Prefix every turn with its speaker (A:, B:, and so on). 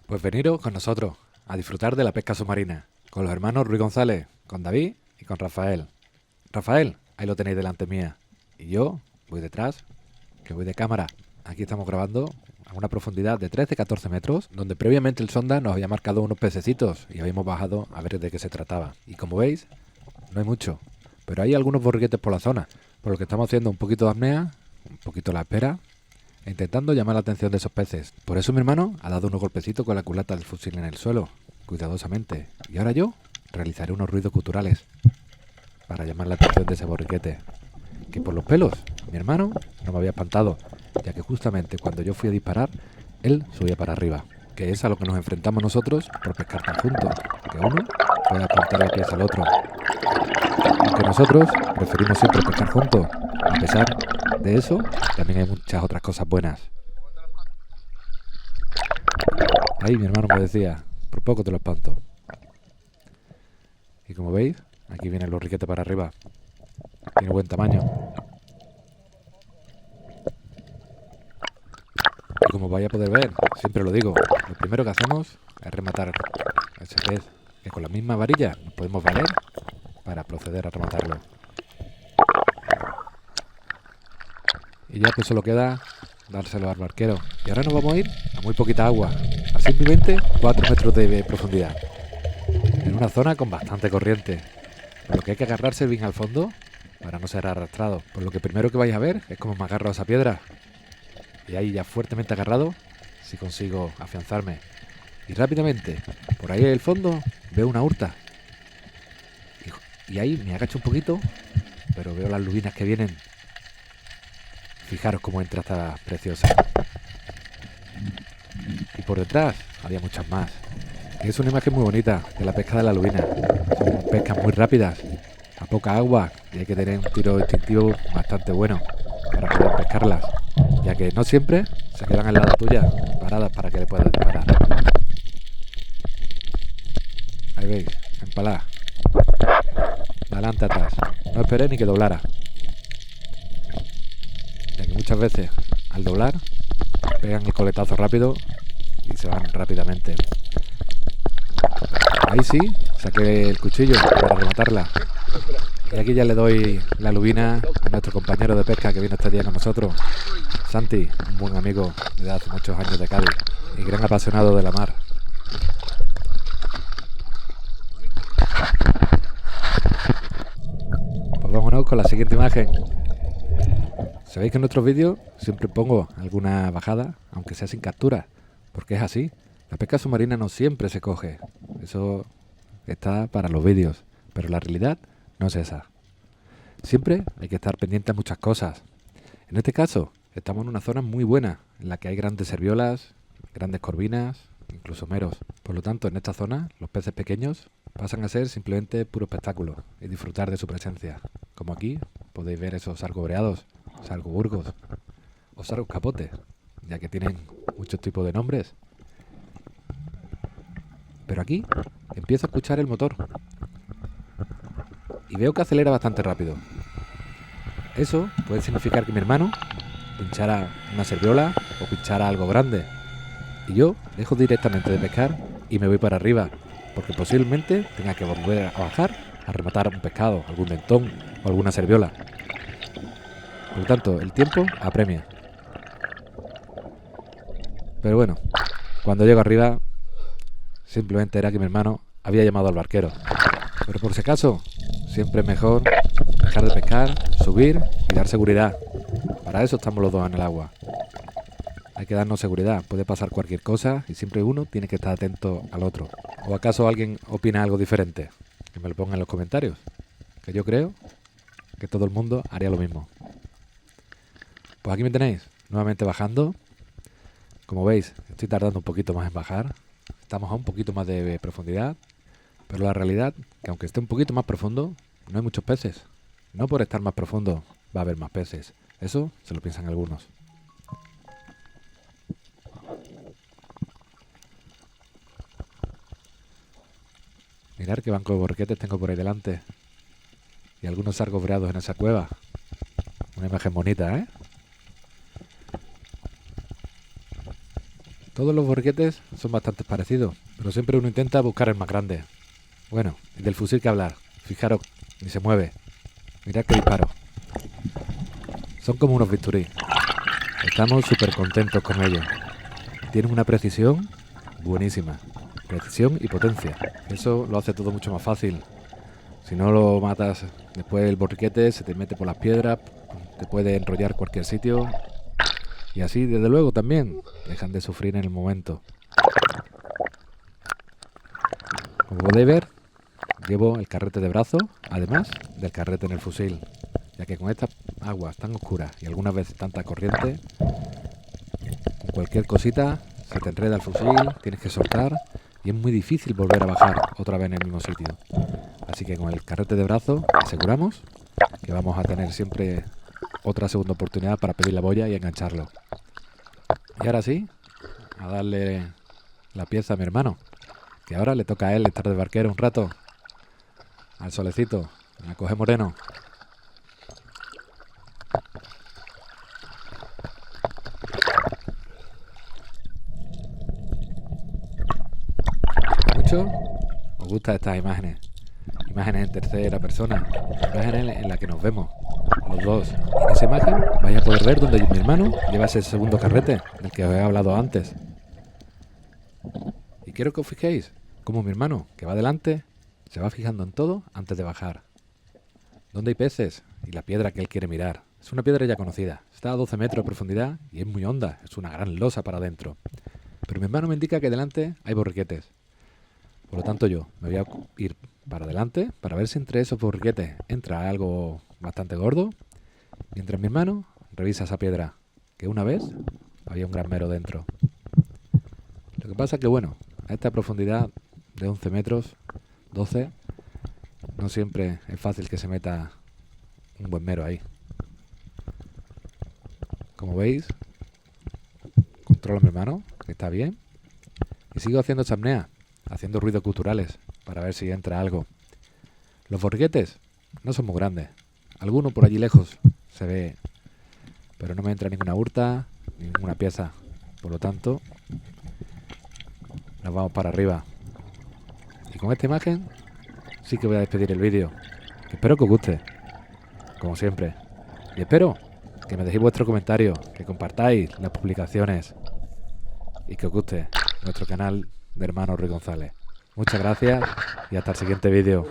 A: Pues veniros con nosotros a disfrutar de la pesca submarina, con los hermanos Ruiz González, con David y con Rafael. Rafael, ahí lo tenéis delante mía. Y yo voy detrás, que voy de cámara. Aquí estamos grabando a una profundidad de 13-14 metros, donde previamente el sonda nos había marcado unos pececitos y habíamos bajado a ver de qué se trataba. Y como veis, no hay mucho, pero hay algunos borriquetes por la zona, por lo que estamos haciendo un poquito de apnea, un poquito la espera, e intentando llamar la atención de esos peces. Por eso mi hermano ha dado unos golpecitos con la culata del fusil en el suelo, cuidadosamente. Y ahora yo realizaré unos ruidos guturales para llamar la atención de ese borriquete. Que por los pelos, mi hermano no me había espantado, ya que justamente cuando yo fui a disparar, él subía para arriba. Que es a lo que nos enfrentamos nosotros por pescar tan juntos, que uno puede apuntar los pies al otro. Aunque nosotros preferimos siempre pescar juntos, a pesar de eso, también hay muchas otras cosas buenas. Ahí mi hermano me decía, por poco te lo espanto. Y como veis, aquí viene el borriquete para arriba. Tiene buen tamaño. Y como vais a poder ver, siempre lo digo, lo primero que hacemos es rematar a ese pez, que con la misma varilla nos podemos valer para proceder a rematarlo. Y ya pues solo queda dárselo al barquero. Y ahora nos vamos a ir a muy poquita agua, a simplemente 4 metros de profundidad, en una zona con bastante corriente, por lo que hay que agarrarse bien al fondo para no ser arrastrado. Por lo que primero que vais a ver es cómo me agarro a esa piedra. Y ahí ya fuertemente agarrado, si consigo afianzarme. Y rápidamente, por ahí en el fondo, veo una hurta. Y ahí me agacho un poquito, pero veo las lubinas que vienen. Fijaros cómo entra esta preciosa. Y por detrás había muchas más. Y es una imagen muy bonita de la pesca de la lubina. Son pescas muy rápidas, a poca agua, y hay que tener un tiro instintivo bastante bueno para poder pescarlas, ya que no siempre se quedan al lado tuya, paradas para que le puedas disparar. Ahí veis, empalá. Adelante, atrás. No esperé ni que doblara, ya que muchas veces al doblar pegan el coletazo rápido y se van rápidamente. Ahí sí, saqué el cuchillo para rematarla. Y aquí ya le doy la lubina a nuestro compañero de pesca que vino este día con nosotros, Santi, un buen amigo de hace muchos años de Cádiz y gran apasionado de la mar. Pues vámonos con la siguiente imagen. Sabéis que en nuestros vídeos siempre pongo alguna bajada, aunque sea sin captura, porque es así. La pesca submarina no siempre se coge. Eso está para los vídeos, pero la realidad no es esa. Siempre hay que estar pendiente a muchas cosas. En este caso, estamos en una zona muy buena, en la que hay grandes serviolas, grandes corvinas, incluso meros. Por lo tanto, en esta zona, los peces pequeños pasan a ser simplemente puro espectáculo y disfrutar de su presencia. Como aquí, podéis ver esos sargobreados, sargoburgos o sargos capotes, ya que tienen muchos tipos de nombres. Pero aquí empiezo a escuchar el motor y veo que acelera bastante rápido. Eso puede significar que mi hermano pinchara una serviola o pinchara algo grande. Y yo dejo directamente de pescar y me voy para arriba, porque posiblemente tenga que volver a bajar a rematar un pescado, algún dentón o alguna serviola. Por lo tanto, el tiempo apremia. Pero bueno, cuando llego arriba, simplemente era que mi hermano había llamado al barquero. Pero por si acaso, siempre es mejor dejar de pescar, subir y dar seguridad. Para eso estamos los dos en el agua. Hay que darnos seguridad, puede pasar cualquier cosa y siempre uno tiene que estar atento al otro. ¿O acaso alguien opina algo diferente? Que me lo ponga en los comentarios. Que yo creo que todo el mundo haría lo mismo. Pues aquí me tenéis, nuevamente bajando. Como veis, estoy tardando un poquito más en bajar. Estamos a un poquito más de profundidad. Pero la realidad, que aunque esté un poquito más profundo, no hay muchos peces. No por estar más profundo va a haber más peces. Eso se lo piensan algunos. Mirad qué banco de borriquetes tengo por ahí delante. Y algunos sargos breados en esa cueva. Una imagen bonita, ¿eh? Todos los borriquetes son bastante parecidos, pero siempre uno intenta buscar el más grande. Bueno, el del fusil que hablar. Fijaros, ni se mueve. Mirad que disparo. Son como unos bisturí. Estamos súper contentos con ellos. Tienen una precisión buenísima. Precisión y potencia. Eso lo hace todo mucho más fácil. Si no lo matas, después el borriquete se te mete por las piedras, te puede enrollar cualquier sitio. Y así, desde luego, también dejan de sufrir en el momento. Como podéis ver, llevo el carrete de brazo, además del carrete en el fusil, ya que con estas aguas tan oscuras y algunas veces tanta corriente, con cualquier cosita se te enreda el fusil, tienes que soltar y es muy difícil volver a bajar otra vez en el mismo sitio. Así que con el carrete de brazo aseguramos que vamos a tener siempre otra segunda oportunidad para pedir la boya y engancharlo. Y ahora sí, a darle la pieza a mi hermano, que ahora le toca a él estar de barquero un rato, al solecito, a coger moreno. ¿Mucho? ¿Os gustan estas imágenes? Imágenes en tercera persona, imágenes en las que nos vemos, los dos. En esa imagen vais a poder ver donde mi hermano lleva ese segundo carrete, del que os he hablado antes. Y quiero que os fijéis cómo mi hermano, que va adelante, se va fijando en todo antes de bajar. ¿Dónde hay peces? Y la piedra que él quiere mirar. Es una piedra ya conocida, está a 12 metros de profundidad y es muy honda, es una gran losa para adentro. Pero mi hermano me indica que delante hay borriquetes. Por lo tanto yo me voy a ir para adelante para ver si entre esos borriquetes entra algo bastante gordo, mientras mi hermano revisa esa piedra, que una vez había un granmero dentro. Lo que pasa es que bueno, a esta profundidad de 11 metros, 12, no siempre es fácil que se meta un buen mero ahí. Como veis, controlo a mi hermano, que está bien, y sigo haciendo apnea, haciendo ruidos culturales para ver si entra algo. Los borriquetes no son muy grandes. Alguno por allí lejos se ve, pero no me entra ninguna hurta, ninguna pieza. Por lo tanto, nos vamos para arriba. Y con esta imagen sí que voy a despedir el vídeo. Espero que os guste, como siempre. Y espero que me dejéis vuestro comentario, que compartáis las publicaciones y que os guste nuestro canal de Hermano Ruiz González. Muchas gracias y hasta el siguiente vídeo.